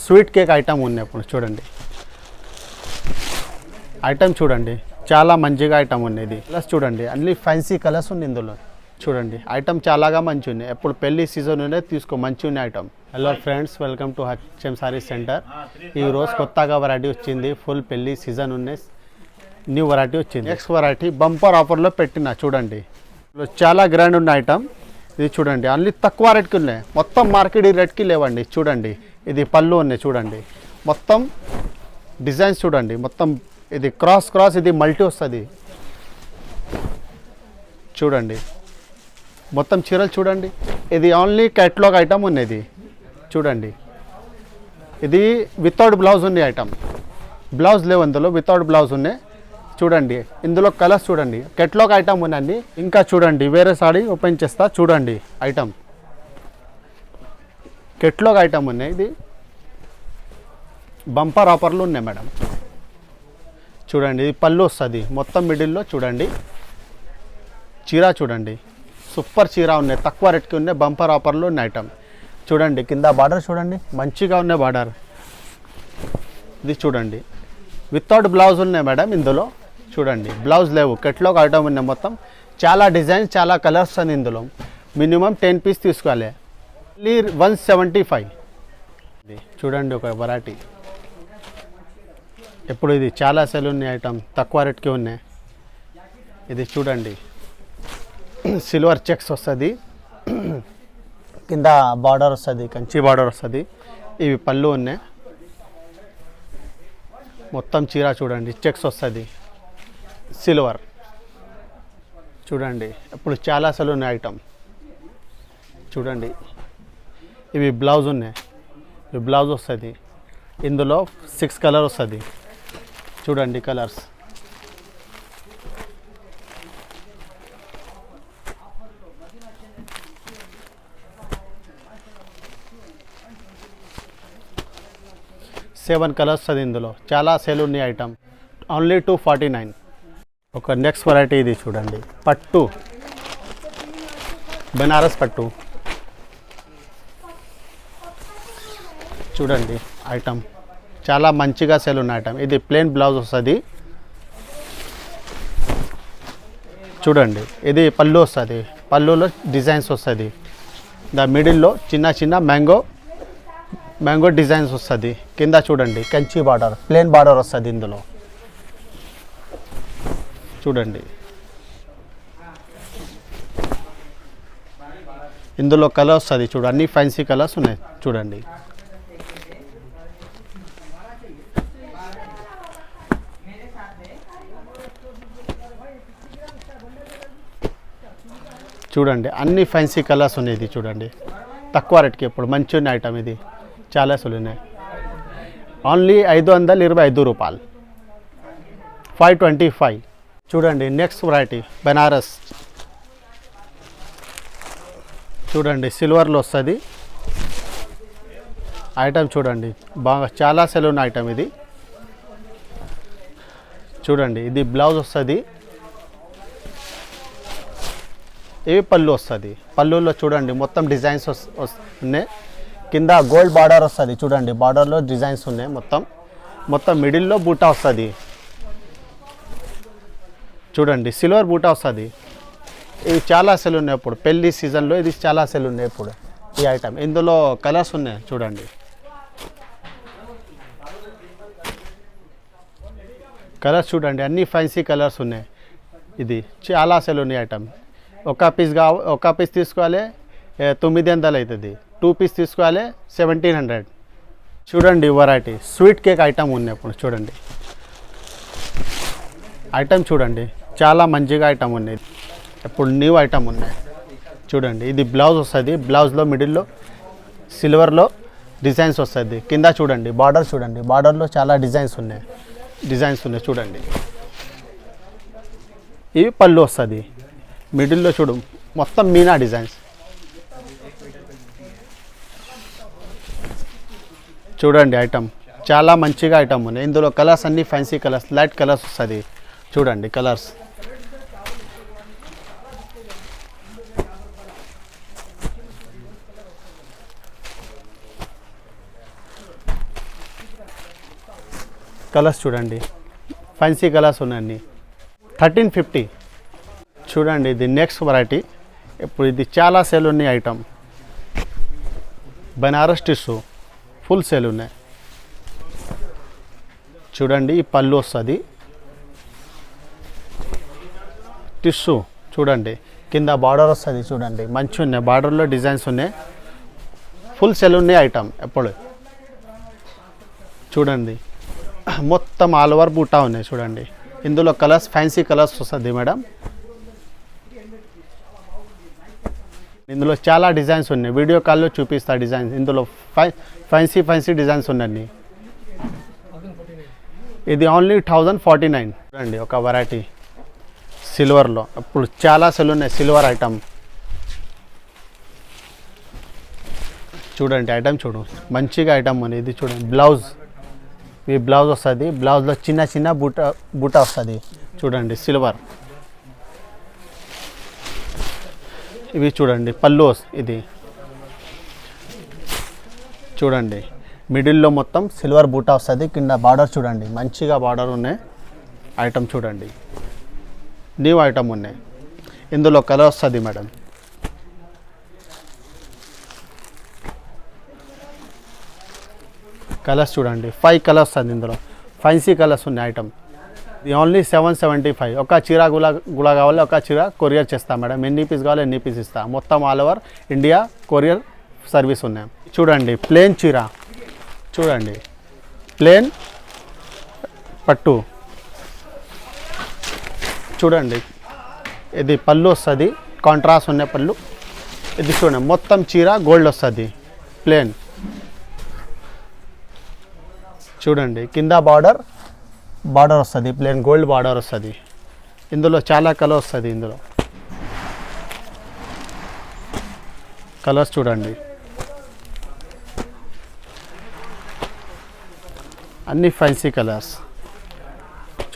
Sweet cake item ఉన్నాయి ఇప్పుడు చూడండి. ఐటమ్ చూడండి, చాలా మంచిగా ఐటమ్ ఉంది. ఇది ప్లస్ చూడండి అన్ని ఫ్యాన్సీ కలర్స్ ఉంది ఇందులో. చూడండి ఐటమ్ చాలాగా మంచి ఉన్నాయి. ఎప్పుడు పెళ్లి సీజన్ ఉండే తీసుకో, మంచి ఉన్నాయి item. Hello friends, welcome to HM sorry centre. ఈరోజు కొత్తగా వెరైటీ వచ్చింది. ఫుల్ పెళ్లి సీజన్ ఉన్నాయి, న్యూ వెరైటీ వచ్చింది. నెక్స్ట్ వెరైటీ బంపర్ ఆఫర్లో పెట్టిన చూడండి. చాలా గ్రాండ్ ఉన్న ఐటమ్ ఇది. చూడండి అన్ని తక్కువ రేట్కి ఉన్నాయి, మొత్తం మార్కెట్ రేట్కి లేవండి. చూడండి ఇది పళ్ళు ఉన్నాయి చూడండి, మొత్తం డిజైన్స్ చూడండి, మొత్తం ఇది క్రాస్ ఇది మల్టీ వస్తుంది చూడండి. మొత్తం చీరలు చూడండి. ఇది ఓన్లీ క్యాటలాగ్ ఐటమ్ ఉన్నది చూడండి. ఇది వితౌట్ బ్లౌజ్ ఉంది ఐటమ్, బ్లౌజ్ లేవు అందులో, వితౌట్ బ్లౌజ్ ఉన్నాయి చూడండి. ఇందులో కలర్స్ చూడండి, కెట్లాగ్ ఐటమ్ ఉందండి. ఇంకా చూడండి వేరే సారీ ఓపెన్ చేస్తా చూడండి. ఐటమ్ కెట్లాగ్ ఐటమ్ ఉన్నాయి. ఇది బంపర్ ఆఫర్లు ఉన్నాయి మేడం. చూడండి ఇది పళ్ళు వస్తుంది, మొత్తం మిడిల్లో చూడండి. చీర చూడండి, సూపర్ చీర ఉన్నాయి, తక్కువ రేట్కి ఉన్నాయి, బంపర్ ఆఫర్లు ఉన్నాయి ఐటమ్. చూడండి కింద బార్డర్ చూడండి, మంచిగా ఉన్నాయి బార్డర్. ఇది చూడండి వితౌట్ బ్లౌజ్ ఉన్నాయి మేడం ఇందులో. చూడండి బ్లౌజ్ లేవు, కెట్లాగ్ ఐటమ్ ఉన్నాయి మొత్తం. చాలా డిజైన్స్, చాలా కలర్స్ అని ఇందులో. మినిమం 10 పీస్ తీసుకోవాలి. 175. ఇది చూడండి ఒక వెరైటీ. ఇప్పుడు ఇది చాలా సెల్ ఉన్నాయి ఐటమ్, తక్కువ రేట్కి ఉన్నాయి. ఇది చూడండి సిల్వర్ చెక్స్ వస్తుంది, కింద బార్డర్ వస్తుంది, కంచి బార్డర్ వస్తుంది. ఇవి పళ్ళు ఉన్నాయి, మొత్తం చీర చూడండి చెక్స్ వస్తుంది, సిల్వర్ చూడండి. ఇప్పుడు చాలా సెల్ ఉన్నాయి ఐటమ్ చూడండి. ఇవి బ్లౌజ్ ఉన్నాయి, ఇవి బ్లౌజ్ వస్తుంది. ఇందులో 6 కలర్ వస్తుంది చూడండి, కలర్స్. సెవెన్ కలర్స్ వస్తుంది ఇందులో. చాలా సేల్ ఉన్నాయి ఐటమ్. ఓన్లీ 249. ఒక నెక్స్ట్ వెరైటీ ఇది చూడండి, పట్టు, బనారస్ పట్టు చూడండి. ఐటమ్ చాలా మంచిగా సేల్ ఉన్న ఐటమ్. ఇది ప్లెయిన్ బ్లౌజ్ వస్తుంది చూడండి. ఇది పళ్ళు వస్తుంది, పళ్ళులో డిజైన్స్ వస్తుంది. ద మిడిల్లో చిన్న మ్యాంగో డిజైన్స్ వస్తుంది. కింద చూడండి కంచి బార్డర్, ప్లెయిన్ బార్డర్ వస్తుంది ఇందులో చూడండి. ఇందులో కలర్ వస్తుంది చూడు, అన్ని ఫ్యాన్సీ కలర్స్ ఉన్నాయి చూడండి. చూడండి అన్ని ఫ్యాన్సీ కలర్స్ ఉన్నాయి. ఇది చూడండి తక్కువ రేట్కి ఇప్పుడు మంచి ఉన్న ఐటమ్. ఇది చాలా సులు ఉన్నాయి. ఓన్లీ 525 రూపాయలు, 525. చూడండి నెక్స్ట్ వెరైటీ బనారస్ చూడండి, సిల్వర్లో వస్తుంది ఐటమ్. చూడండి బాగా చాలా సెల్ ఉన్న ఐటమ్ ఇది చూడండి. ఇది బ్లౌజ్ వస్తుంది, ఇవి పళ్ళు వస్తుంది. పళ్ళులో చూడండి మొత్తం డిజైన్స్ ఉన్నాయి. కింద గోల్డ్ బార్డర్ వస్తుంది చూడండి, బార్డర్లో డిజైన్స్ ఉన్నాయి మొత్తం మిడిల్లో బూటా వస్తుంది చూడండి, సిల్వర్ బూటా వస్తుంది. ఇవి చాలా సెల్ ఉన్నాయి ఇప్పుడు పెళ్లి సీజన్లో. ఇది చాలా సెల్ ఉన్నాయి ఇప్పుడు ఈ ఐటమ్. ఇందులో కలర్స్ ఉన్నాయి చూడండి, కలర్స్ చూడండి, అన్ని ఫ్యాన్సీ కలర్స్ ఉన్నాయి. ఇది చాలా సెల్ ఉన్నాయి ఐటమ్. ఒక పీస్ తీసుకోవాలి 900 అవుతుంది, 2 పీస్ తీసుకోవాలి 1700. చూడండి వెరైటీ స్వీట్ కేక్ ఐటమ్ ఉన్నాయి ఇప్పుడు చూడండి. ఐటమ్ చూడండి చాలా మంచిగా ఐటమ్ ఉన్నాయి, ఇప్పుడు న్యూ ఐటమ్ ఉన్నాయి చూడండి. ఇది బ్లౌజ్ వస్తుంది, బ్లౌజ్లో మిడిల్లో సిల్వర్లో డిజైన్స్ వస్తుంది. కింద చూడండి బార్డర్ చూడండి, బార్డర్లో చాలా డిజైన్స్ ఉన్నాయి చూడండి. ఇవి పళ్ళు వస్తుంది, మిడిల్లో చూడు మొత్తం మీనా డిజైన్స్ చూడండి. ఐటమ్ చాలా మంచిగా ఐటమ్ ఉన్నాయి. ఇందులో కలర్స్ అన్ని ఫ్యాన్సీ కలర్స్, లైట్ కలర్స్ వస్తుంది చూడండి కలర్స్. కలర్స్ చూడండి, ఫ్యాన్సీ కలర్స్ ఉన్నాయండి. 1350. చూడండి ఇది నెక్స్ట్ వెరైటీ. ఇప్పుడు ఇది చాలా సేల్ ఉన్నాయి item. Banaras tissue full sale ఉన్నాయి. చూడండి ఈ పళ్ళు వస్తుంది, టిష్యూ చూడండి, కింద బార్డర్ వస్తుంది. చూడండి మంచి ఉన్నాయి, బార్డర్లో డిజైన్స్ ఉన్నాయి. ఫుల్ సెల్ ఉన్నాయి ఐటమ్. ఎప్పుడు చూడండి మొత్తం ఆల్ ఓవర్ బూటా ఉన్నాయి. చూడండి ఇందులో కలర్స్ ఫ్యాన్సీ కలర్స్ వస్తుంది మేడం. ఇందులో చాలా డిజైన్స్ ఉన్నాయి, వీడియో కాల్లో చూపిస్తా డిజైన్స్. ఇందులో ఫ్యాన్సీ డిజైన్స్ ఉన్నాయి. ఇది ఓన్లీ 1049. చూడండి ఒక వెరైటీ సిల్వర్లో. ఇప్పుడు చాలా సెల్ ఉన్నాయి సిల్వర్ ఐటమ్. చూడండి ఐటమ్ చూడు, మంచిగా ఐటమ్ ఉంది. ఇది చూడండి బ్లౌజ్, ఈ బ్లౌజ్ వస్తుంది. బ్లౌజ్లో చిన్న బూటా వస్తుంది. చూడండి సిల్వర్. ఇవి చూడండి పళ్ళు. ఇది చూడండి మిడిల్లో మొత్తం సిల్వర్ బూటా వస్తుంది. కింద బార్డర్ చూడండి, మంచిగా బార్డర్ ఉన్నాయి ఐటమ్. చూడండి న్యూ ఐటమ్ ఉన్నాయి. ఇందులో కలర్ వస్తుంది మేడం. కలర్స్ చూడండి 5 కలర్స్ వస్తుంది. ఇందులో ఫ్యాన్సీ కలర్స్ ఉన్నాయి ఐటమ్. ఇది ఓన్లీ 775. ఒక చీర గులా కావాలి, ఒక చీర కొరియర్ చేస్తా మేడం. ఎన్ని పీస్ కావాలి ఎన్ని పీస్ ఇస్తా. మొత్తం all over India courier service ఉన్నాయి. చూడండి ప్లేన్ చీర, చూడండి ప్లేన్ పట్టు. చూడండి ఇది పళ్ళు వస్తుంది, కాంట్రాస్ట్ ఉన్న పళ్ళు. ఇది చూడండి మొత్తం చీర గోల్డ్ వస్తుంది ప్లేన్. చూడండి కింద బార్డర్ వస్తుంది, ప్లేన్ గోల్డ్ బార్డర్ వస్తుంది. ఇందులో చాలా కలర్ వస్తుంది. ఇందులో కలర్స్ చూడండి అన్ని ఫ్యాన్సీ కలర్స్.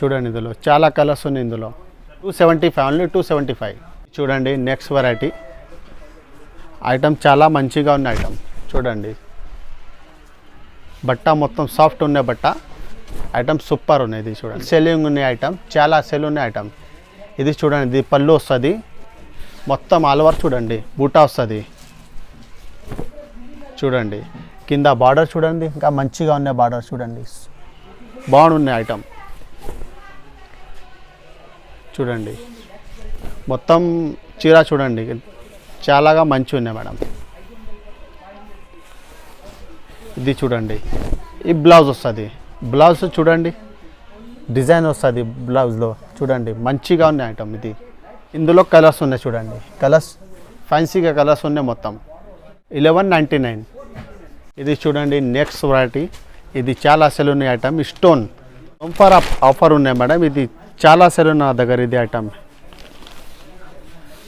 చూడండి ఇందులో చాలా కలర్స్ ఉన్నాయి. ఇందులో 275, ఓన్లీ 275. చూడండి నెక్స్ట్ వెరైటీ ఐటమ్. చాలా మంచిగా ఉన్న ఐటమ్. చూడండి బట్ట మొత్తం సాఫ్ట్ ఉన్న బట్ట ఐటమ్ సూపర్ ఉన్నాయి. ఇది చూడండి సెల్లింగ్ ఉన్న ఐటమ్, చాలా సెల్ ఉన్న ఐటమ్. ఇది చూడండి ఇది పళ్ళు వస్తుంది, మొత్తం ఆల్ ఓవర్ చూడండి బూటా వస్తుంది. చూడండి కింద బార్డర్ చూడండి, ఇంకా మంచిగా ఉన్న బార్డర్ చూడండి, బాగున్నాయి ఐటమ్. చూడండి మొత్తం చీర చూడండి చాలాగా మంచి ఉన్నాయి మేడం. ఇది చూడండి ఈ బ్లౌజ్ వస్తుంది. బ్లౌజ్ చూడండి డిజైన్ వస్తుంది బ్లౌజ్లో. చూడండి మంచిగా ఉన్నాయి ఐటమ్. ఇది ఇందులో కలర్స్ ఉన్నాయి. చూడండి కలర్స్ ఫ్యాన్సీగా కలర్స్ ఉన్నాయి మొత్తం. 1199. ఇది చూడండి నెక్స్ట్ వెరైటీ. ఇది చాలా సెల్ ఉన్నాయి ఐటమ్. స్టోన్ ఆఫర్ ఉన్నాయి మేడం. ఇది చాలా సెల్ ఉన్న దగ్గర ఇది ఐటమ్.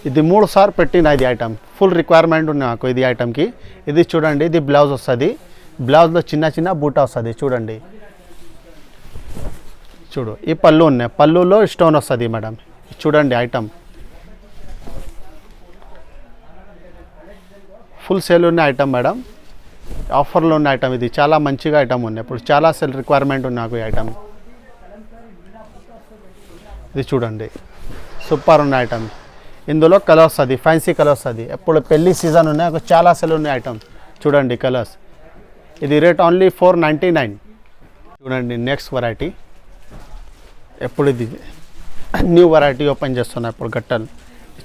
ఇది 3 సార్లు పెట్టిన ఇది ఐటమ్. ఫుల్ రిక్వైర్మెంట్ ఉంది నాకు ఇది ఐటమ్కి. ఇది చూడండి ఇది బ్లౌజ్ వస్తుంది. బ్లౌజ్లో చిన్న బూటా వస్తుంది. చూడండి చూడు ఈ పళ్ళు ఉన్నాయి, పళ్ళులో స్టోన్ వస్తుంది మేడం. చూడండి ఐటమ్ ఫుల్ సేల్ ఉన్న ఐటమ్ మేడం. ఆఫర్లో ఉన్న ఐటమ్. ఇది చాలా మంచిగా ఐటమ్ ఉన్నాయి. ఇప్పుడు చాలా సెల్ రిక్వైర్మెంట్ ఉంది నాకు ఈ ఐటమ్. ఇది చూడండి సూపర్ ఉన్న ఐటమ్. ఇందులో కలర్ వస్తుంది, ఫ్యాన్సీ కలర్ వస్తుంది. ఎప్పుడు పెళ్లి సీజన్ ఉన్నాయి, చాలా సెల్ ఉన్నాయి ఐటమ్. చూడండి కలర్స్. ఇది రేట్ ఓన్లీ 499. చూడండి నెక్స్ట్ వెరైటీ. ఎప్పుడు ఇది న్యూ వెరైటీ ఓపెన్ చేస్తున్నా ఇప్పుడు గట్టలు.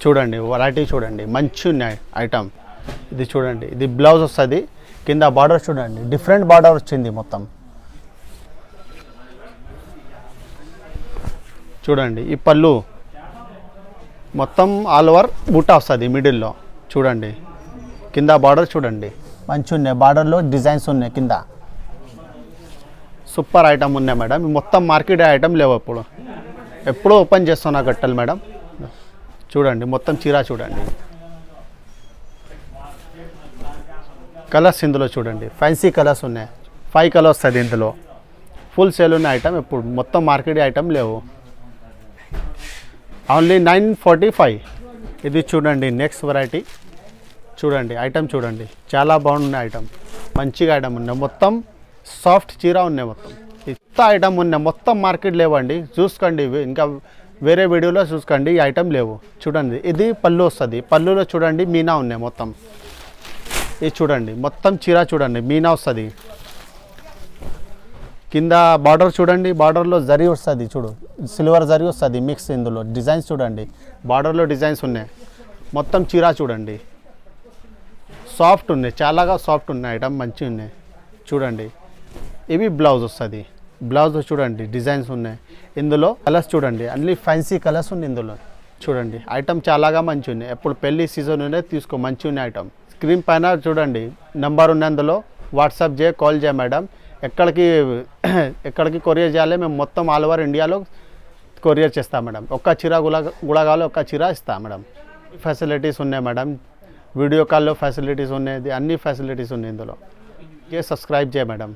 చూడండి వెరైటీ చూడండి మంచి ఉన్నాయి ఐటమ్. ఇది చూడండి ఇది బ్లౌజ్ వస్తుంది. కింద బార్డర్ చూడండి డిఫరెంట్ బార్డర్ వచ్చింది మొత్తం. చూడండి ఈ పళ్ళు మొత్తం ఆల్ ఓవర్ బూటా వస్తుంది మిడిల్లో. చూడండి కింద బార్డర్ చూడండి మంచి ఉన్నాయి. బార్డర్లో డిజైన్స్ ఉన్నాయి కింద. సూపర్ ఐటమ్ ఉన్నాయి మేడం. మొత్తం మార్కెట్ ఐటమ్ లేవు. ఎప్పుడూ ఓపెన్ చేస్తున్నా గట్టలు మేడం. చూడండి మొత్తం చీర చూడండి. కలర్స్ ఇందులో చూడండి ఫ్యాన్సీ కలర్స్ ఉన్నాయి. 5 కలర్స్ వస్తుంది ఇందులో. ఫుల్ సేల్ ఉన్న ఐటమ్. ఇప్పుడు మొత్తం మార్కెట్ ఐటమ్ లేవు. ఓన్లీ 945. ఇది చూడండి నెక్స్ట్ వెరైటీ. చూడండి ఐటమ్ చూడండి చాలా బాగున్నాయి ఐటమ్. మంచిగా ఐటమ్ ఉన్నాయి. మొత్తం సాఫ్ట్ చీర ఉన్నాయి మొత్తం. ఇంత ఐటమ్ ఉన్నాయి, మొత్తం మార్కెట్ లేవండి, చూసుకోండి ఇంకా వేరే వీడియోలో చూసుకోండి, ఈ ఐటమ్ లేవు. చూడండి ఇది పళ్ళు వస్తుంది, పళ్ళులో చూడండి మీనా ఉన్నాయి మొత్తం. ఇది చూడండి మొత్తం చీర చూడండి మీనా వస్తుంది. కింద బార్డర్ చూడండి, బార్డర్లో జరీ వస్తుంది, చూడు సిల్వర్ జరీ వస్తుంది మిక్స్. ఇందులో డిజైన్స్ చూడండి, బార్డర్లో డిజైన్స్ ఉన్నాయి. మొత్తం చీర చూడండి, సాఫ్ట్ ఉన్నాయి, చాలాగా సాఫ్ట్ ఉన్నాయి ఐటమ్, మంచిగా ఉన్నాయి. చూడండి ఇవి బ్లౌజ్ వస్తుంది, బ్లౌజ్ చూడండి డిజైన్స్ ఉన్నాయి. ఇందులో కలర్స్ చూడండి, అన్ని ఫ్యాన్సీ కలర్స్ ఉన్నాయి ఇందులో. చూడండి ఐటమ్ చాలాగా మంచి ఉన్నాయి, ఎప్పుడు పెళ్లి సీజన్ ఉన్నాయి తీసుకో, మంచి ఉన్నాయి ఐటమ్. స్క్రీన్ పైన చూడండి నెంబర్ ఉన్న, అందులో వాట్సాప్ చేయ, కాల్ చేయ మేడం. ఎక్కడికి కొరియర్ చేయాలి, మేము మొత్తం ఆల్ ఓవర్ ఇండియాలో కొరియర్ చేస్తాం మేడం. ఒక్క చీర గుళగాలో ఒక్క చీర ఇస్తాం మేడం. ఫెసిలిటీస్ ఉన్నాయి మేడం, వీడియో కాల్లో ఫెసిలిటీస్ ఉన్నాయి, అన్ని ఫెసిలిటీస్ ఉన్నాయి ఇందులో. సబ్స్క్రైబ్ చేయ మేడం.